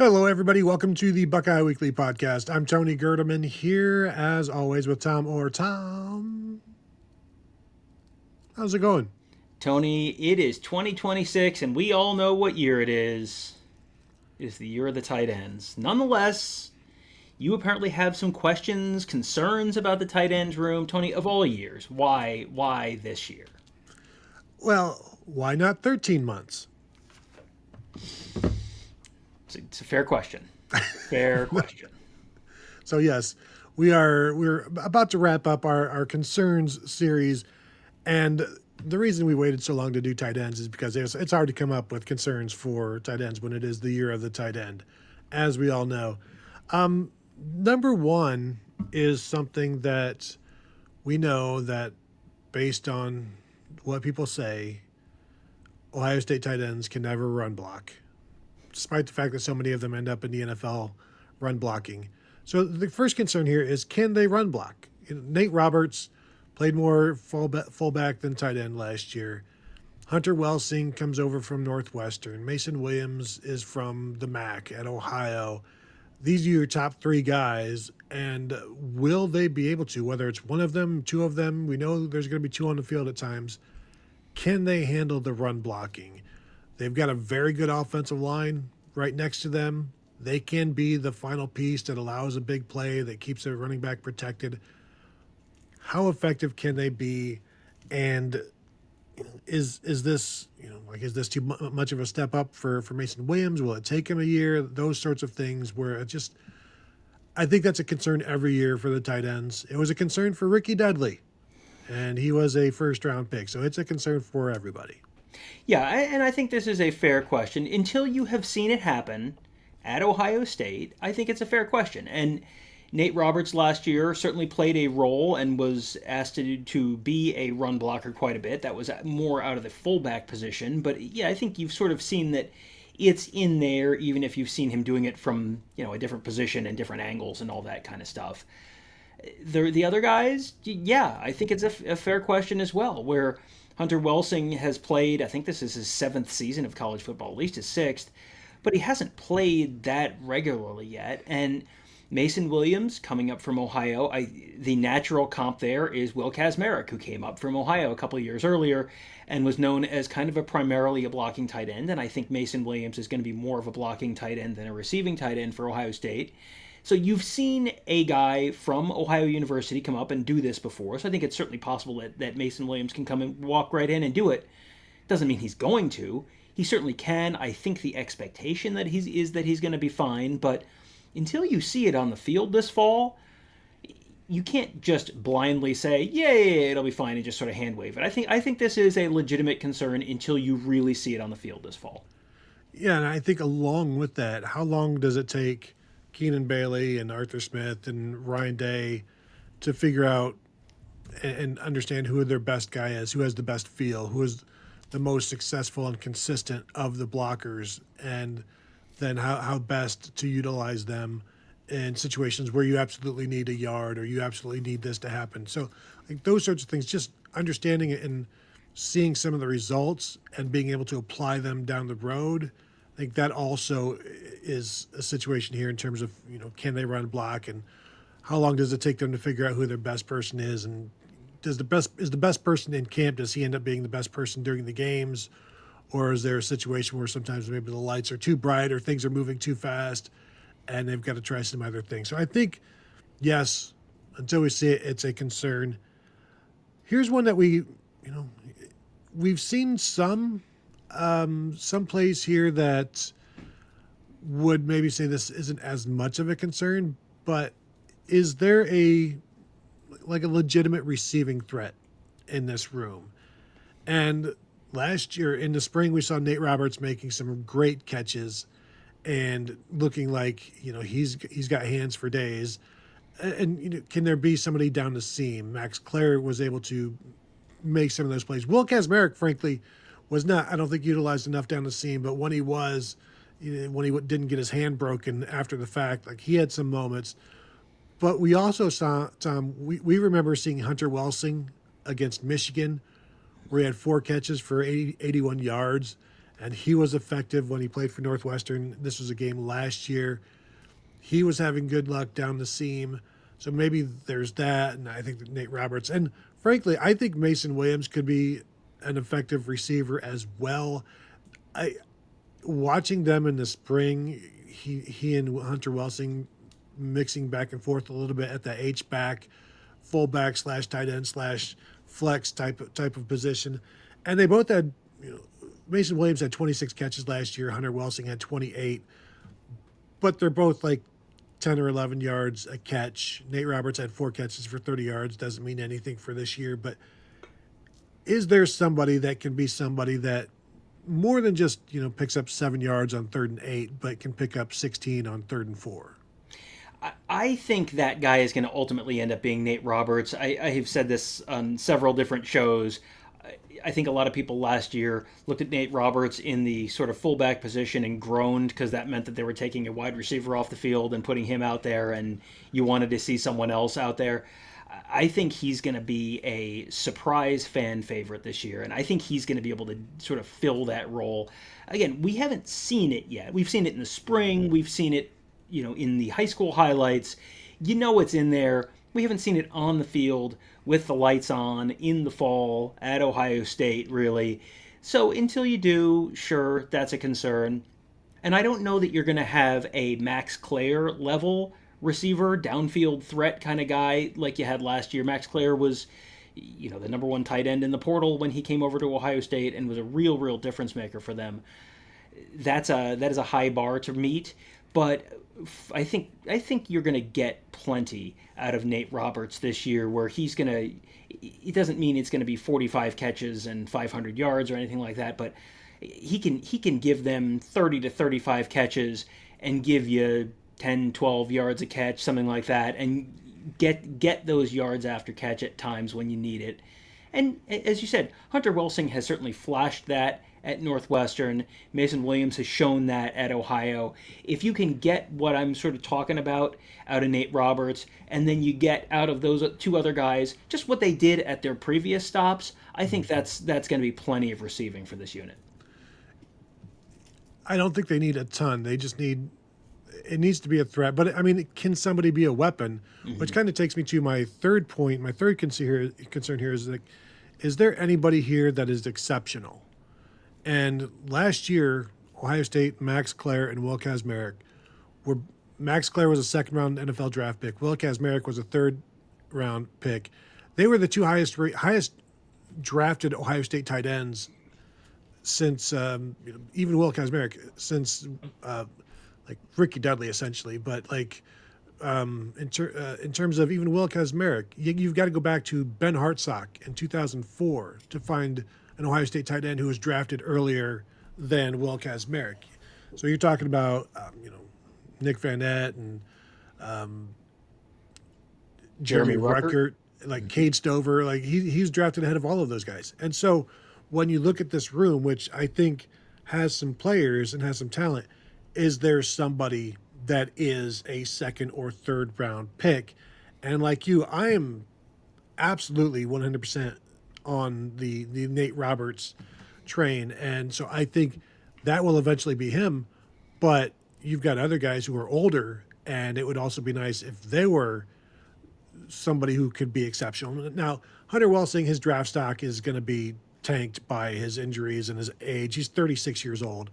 Hello, everybody. Welcome to the Buckeye Weekly Podcast. I'm Tony Gerdeman here, as always, with Tom Orr. Tom, how's it going? Tony, it is 2026, and we all know what year it is. It is the year of the tight ends. Nonetheless, you apparently have some questions, concerns about the tight ends room. Tony, of all years, why this year? Well, why not 13 months? It's a fair question. Fair question. So, yes, we're about to wrap up our concerns series, and the reason we waited so long to do tight ends is because it's hard to come up with concerns for tight ends when it is the year of the tight end, as we all know. Number one is something that we know that based on what people say, Ohio State tight ends can never run block, despite the fact that so many of them end up in the NFL run blocking. So the first concern here is, can they run block? Nate Roberts played more fullback than tight end last year. Hunter Welcing comes over from Northwestern. Mason Williams is from the MAC at Ohio. These are your top three guys, and will they be able to, whether it's one of them, two of them, we know there's going to be two on the field at times, can they handle the run blocking? They've got a very good offensive line right next to them. They can be the final piece that allows a big play that keeps a running back protected. How effective can they be? And is this is this too much of a step up for Mason Williams? Will it take him a year? Those sorts of things where it just I think that's a concern every year for the tight ends. It was a concern for Ricky Dudley, and he was a first round pick, so it's a concern for everybody. Yeah, and I think this is a fair question. Until you have seen it happen at Ohio State, I think it's a fair question. And Nate Roberts last year certainly played a role and was asked to be a run blocker quite a bit. That was more out of the fullback position. But yeah, I think you've sort of seen that it's in there, even if you've seen him doing it from a different position and different angles and all that kind of stuff. The other guys, yeah, I think it's a fair question as well. Where Hunter Welcing has played, I think this is his seventh season of college football, at least his sixth, but he hasn't played that regularly yet. And Mason Williams coming up from Ohio, the natural comp there is Will Kazmarek, who came up from Ohio a couple of years earlier and was known as kind of primarily a blocking tight end. And I think Mason Williams is going to be more of a blocking tight end than a receiving tight end for Ohio State. So you've seen a guy from Ohio University come up and do this before. So I think it's certainly possible that Mason Williams can come and walk right in and do it. Doesn't mean he's going to. He certainly can. I think the expectation is that he's going to be fine, but until you see it on the field this fall, you can't just blindly say, yeah, it'll be fine, and just sort of hand wave it. I think this is a legitimate concern until you really see it on the field this fall. Yeah, and I think along with that, how long does it take Keenan Bailey and Arthur Smith and Ryan Day to figure out and understand who their best guy is, who has the best feel, who is the most successful and consistent of the blockers, and then how best to utilize them in situations where you absolutely need a yard or you absolutely need this to happen. So, like those sorts of things, just understanding it and seeing some of the results and being able to apply them down the road. I think that also is a situation here in terms of, can they run block and how long does it take them to figure out who their best person is, and is the best person in camp, does he end up being the best person during the games, or is there a situation where sometimes maybe the lights are too bright or things are moving too fast and they've got to try some other things. So I think, yes, until we see it, it's a concern. Here's one that we've seen some plays here that would maybe say this isn't as much of a concern, but is there a legitimate receiving threat in this room? And last year in the spring, we saw Nate Roberts making some great catches and looking like he's got hands for days. And can there be somebody down the seam? Max Clare was able to make some of those plays. Will Kazmarek, frankly, was not, I don't think, utilized enough down the seam. But when he was, when he didn't get his hand broken after the fact, like he had some moments. But we also saw, Tom, we remember seeing Hunter Welcing against Michigan, where he had four catches for 81 yards. and he was effective when he played for Northwestern. This was a game last year. He was having good luck down the seam. So maybe there's that. And I think that Nate Roberts, and frankly, I think Mason Williams could be an effective receiver as well. I Watching them in the spring, he and Hunter Welcing mixing back and forth a little bit at the H back, fullback slash tight end slash flex type of position, and they both had, Mason Williams had 26 catches last year. Hunter Welcing had 28, but they're both like 10 or 11 yards a catch. Nate Roberts had 4 catches for 30 yards. Doesn't mean anything for this year, but is there somebody that can be somebody that more than just, picks up 7 yards on 3rd and 8, but can pick up 16 on 3rd and 4? I think that guy is going to ultimately end up being Nate Roberts. I have said this on several different shows. I think a lot of people last year looked at Nate Roberts in the sort of fullback position and groaned because that meant that they were taking a wide receiver off the field and putting him out there, and you wanted to see someone else out there. I think he's going to be a surprise fan favorite this year, and I think he's going to be able to sort of fill that role. Again, we haven't seen it yet. We've seen it in the spring. We've seen it, in the high school highlights. It's in there. We haven't seen it on the field with the lights on in the fall at Ohio State, really. So until you do, sure, that's a concern. And I don't know that you're going to have a Max Clare level receiver, downfield threat kind of guy like you had last year. Max Clare was, the number one tight end in the portal when he came over to Ohio State and was a real difference maker for them. That is a high bar to meet, but I think you're going to get plenty out of Nate Roberts this year, where he's going to. It doesn't mean it's going to be 45 catches and 500 yards or anything like that, but he can give them 30 to 35 catches and give you 10, 12 yards a catch, something like that, and get those yards after catch at times when you need it. And as you said, Hunter Welcing has certainly flashed that at Northwestern. Mason Williams has shown that at Ohio. If you can get what I'm sort of talking about out of Nate Roberts, and then you get out of those 2 other guys just what they did at their previous stops, I think that's going to be plenty of receiving for this unit. I don't think they need a ton. They just need, it needs to be a threat. But I mean, can somebody be a weapon? Mm-hmm. Which kind of takes me to my third point. My third concern here is like, is there anybody here that is exceptional? And last year, Ohio State, Max Clare, and Will Kazmarek were. Max Clare was a 2nd-round NFL draft pick. Will Kazmarek was a 3rd-round pick. They were the 2 highest drafted Ohio State tight ends since even Will Kazmarek, since like Ricky Dudley essentially. But like in terms of even Will Kazmarek, you've got to go back to Ben Hartsock in 2004 to find an Ohio State tight end who was drafted earlier than Will Kazmarek. So you're talking about Nick Van Nett and Jeremy Ruckert, like Cade Stover, like he's drafted ahead of all of those guys. And so when you look at this room, which I think has some players and has some talent, is there somebody that is a 2nd or 3rd round pick? And like you, I am absolutely 100% on the Nate Roberts train. And so I think that will eventually be him. But you've got other guys who are older, and it would also be nice if they were somebody who could be exceptional. Now, Hunter Welcing, his draft stock is going to be tanked by his injuries and his age. He's 36 years old.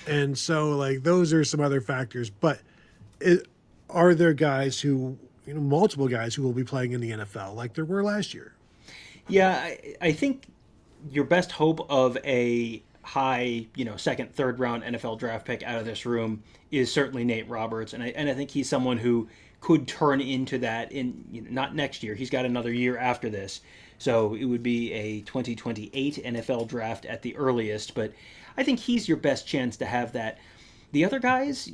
And so, like, those are some other factors. But are there guys who, multiple guys who will be playing in the NFL like there were last year? Yeah, I think your best hope of a high, 2nd, 3rd round NFL draft pick out of this room is certainly Nate Roberts, and I think he's someone who could turn into that in not next year. He's got another year after this, so it would be a 2028 NFL draft at the earliest. But I think he's your best chance to have that. The other guys,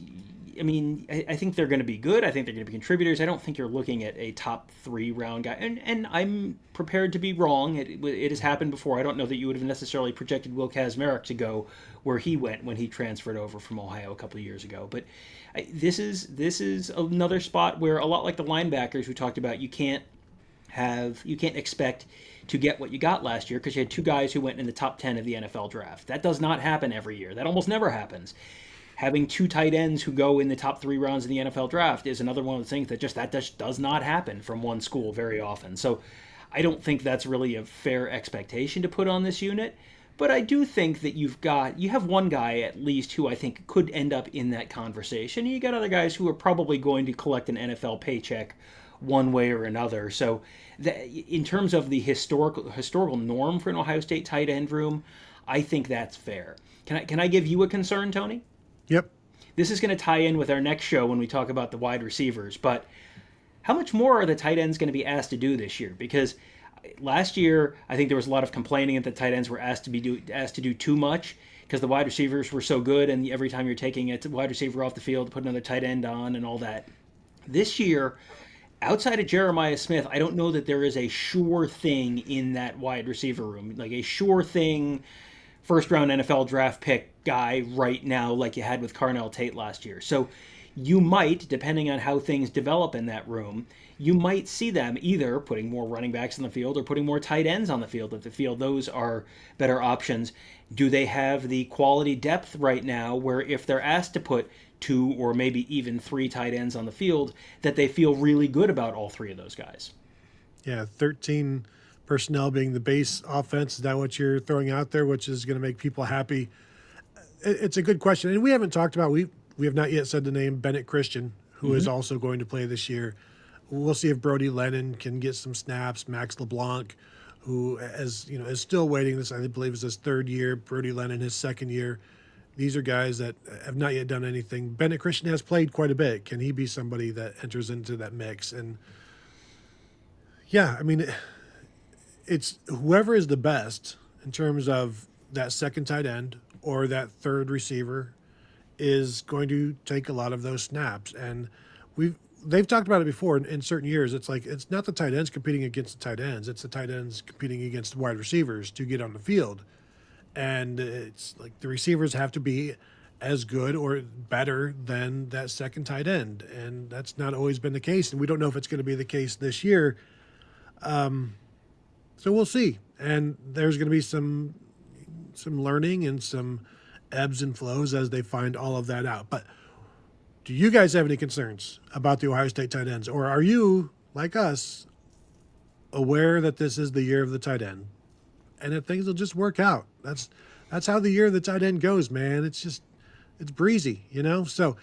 I think they're going to be good. I think they're going to be contributors. I don't think you're looking at a top 3 round guy. And I'm prepared to be wrong. It has happened before. I don't know that you would have necessarily projected Will Kazmarek to go where he went when he transferred over from Ohio a couple of years ago. But this is another spot where, a lot like the linebackers we talked about, you can't you can't expect to get what you got last year because you had two guys who went in the top 10 of the NFL draft. That does not happen every year. That almost never happens. Having two tight ends who go in the top 3 rounds of the NFL draft is another one of the things that just does not happen from one school very often. So I don't think that's really a fair expectation to put on this unit. But I do think that you have one guy at least who I think could end up in that conversation. You got other guys who are probably going to collect an NFL paycheck one way or another. So in terms of the historical norm for an Ohio State tight end room, I think that's fair. Can I give you a concern, Tony? Yep. This is going to tie in with our next show when we talk about the wide receivers. But how much more are the tight ends going to be asked to do this year? Because last year, I think there was a lot of complaining that the tight ends were asked to do too much because the wide receivers were so good, and every time you're taking a wide receiver off the field, put another tight end on, and all that. This year, outside of Jeremiah Smith, I don't know that there is a sure thing in that wide receiver room, like a sure thing first round NFL draft pick guy right now, like you had with Carnell Tate last year. So you might, depending on how things develop in that room, you might see them either putting more running backs on the field or putting more tight ends on the field if they feel those are better options. Do they have the quality depth right now where if they're asked to put 2 or maybe even 3 tight ends on the field, that they feel really good about all 3 of those guys? Yeah, 13 personnel being the base offense. Is that what you're throwing out there, which is going to make people happy? It's a good question. And we haven't talked about, we have not yet said the name Bennett Christian, who is also going to play this year. We'll see if Brody Lennon can get some snaps. Max LeBlanc, who is still waiting. This, I believe, is his 3rd year. Brody Lennon, his 2nd year. These are guys that have not yet done anything. Bennett Christian has played quite a bit. Can he be somebody that enters into that mix? And yeah, I mean, it's whoever is the best in terms of that second tight end or that third receiver is going to take a lot of those snaps. And they've talked about it before in certain years. It's like, it's not the tight ends competing against the tight ends. It's the tight ends competing against the wide receivers to get on the field. And it's like the receivers have to be as good or better than that second tight end. And that's not always been the case. And we don't know if it's going to be the case this year. So we'll see. And there's going to be some learning and some ebbs and flows as they find all of that out. But do you guys have any concerns about the Ohio State tight ends? Or are you, like us, aware that this is the year of the tight end and that things will just work out? That's how the year of the tight end goes, man. It's breezy, So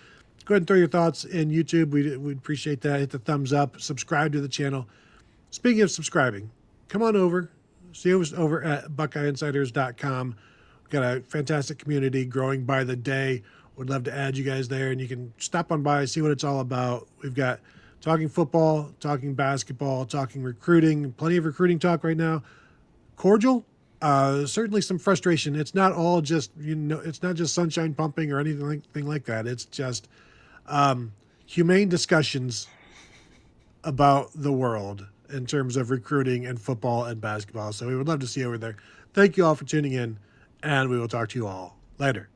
go ahead and throw your thoughts in YouTube. We'd appreciate that. Hit the thumbs up. Subscribe to the channel. Speaking of subscribing, come on over. See us over at BuckeyeInsiders.com. We've got a fantastic community growing by the day. Would love to add you guys there, and you can stop on by, see what it's all about. We've got talking football, talking basketball, talking recruiting, plenty of recruiting talk right now. Cordial, certainly some frustration. It's not all just, it's not just sunshine pumping or anything like that. It's just humane discussions about the world in terms of recruiting and football and basketball. So we would love to see you over there. Thank you all for tuning in, and we will talk to you all later.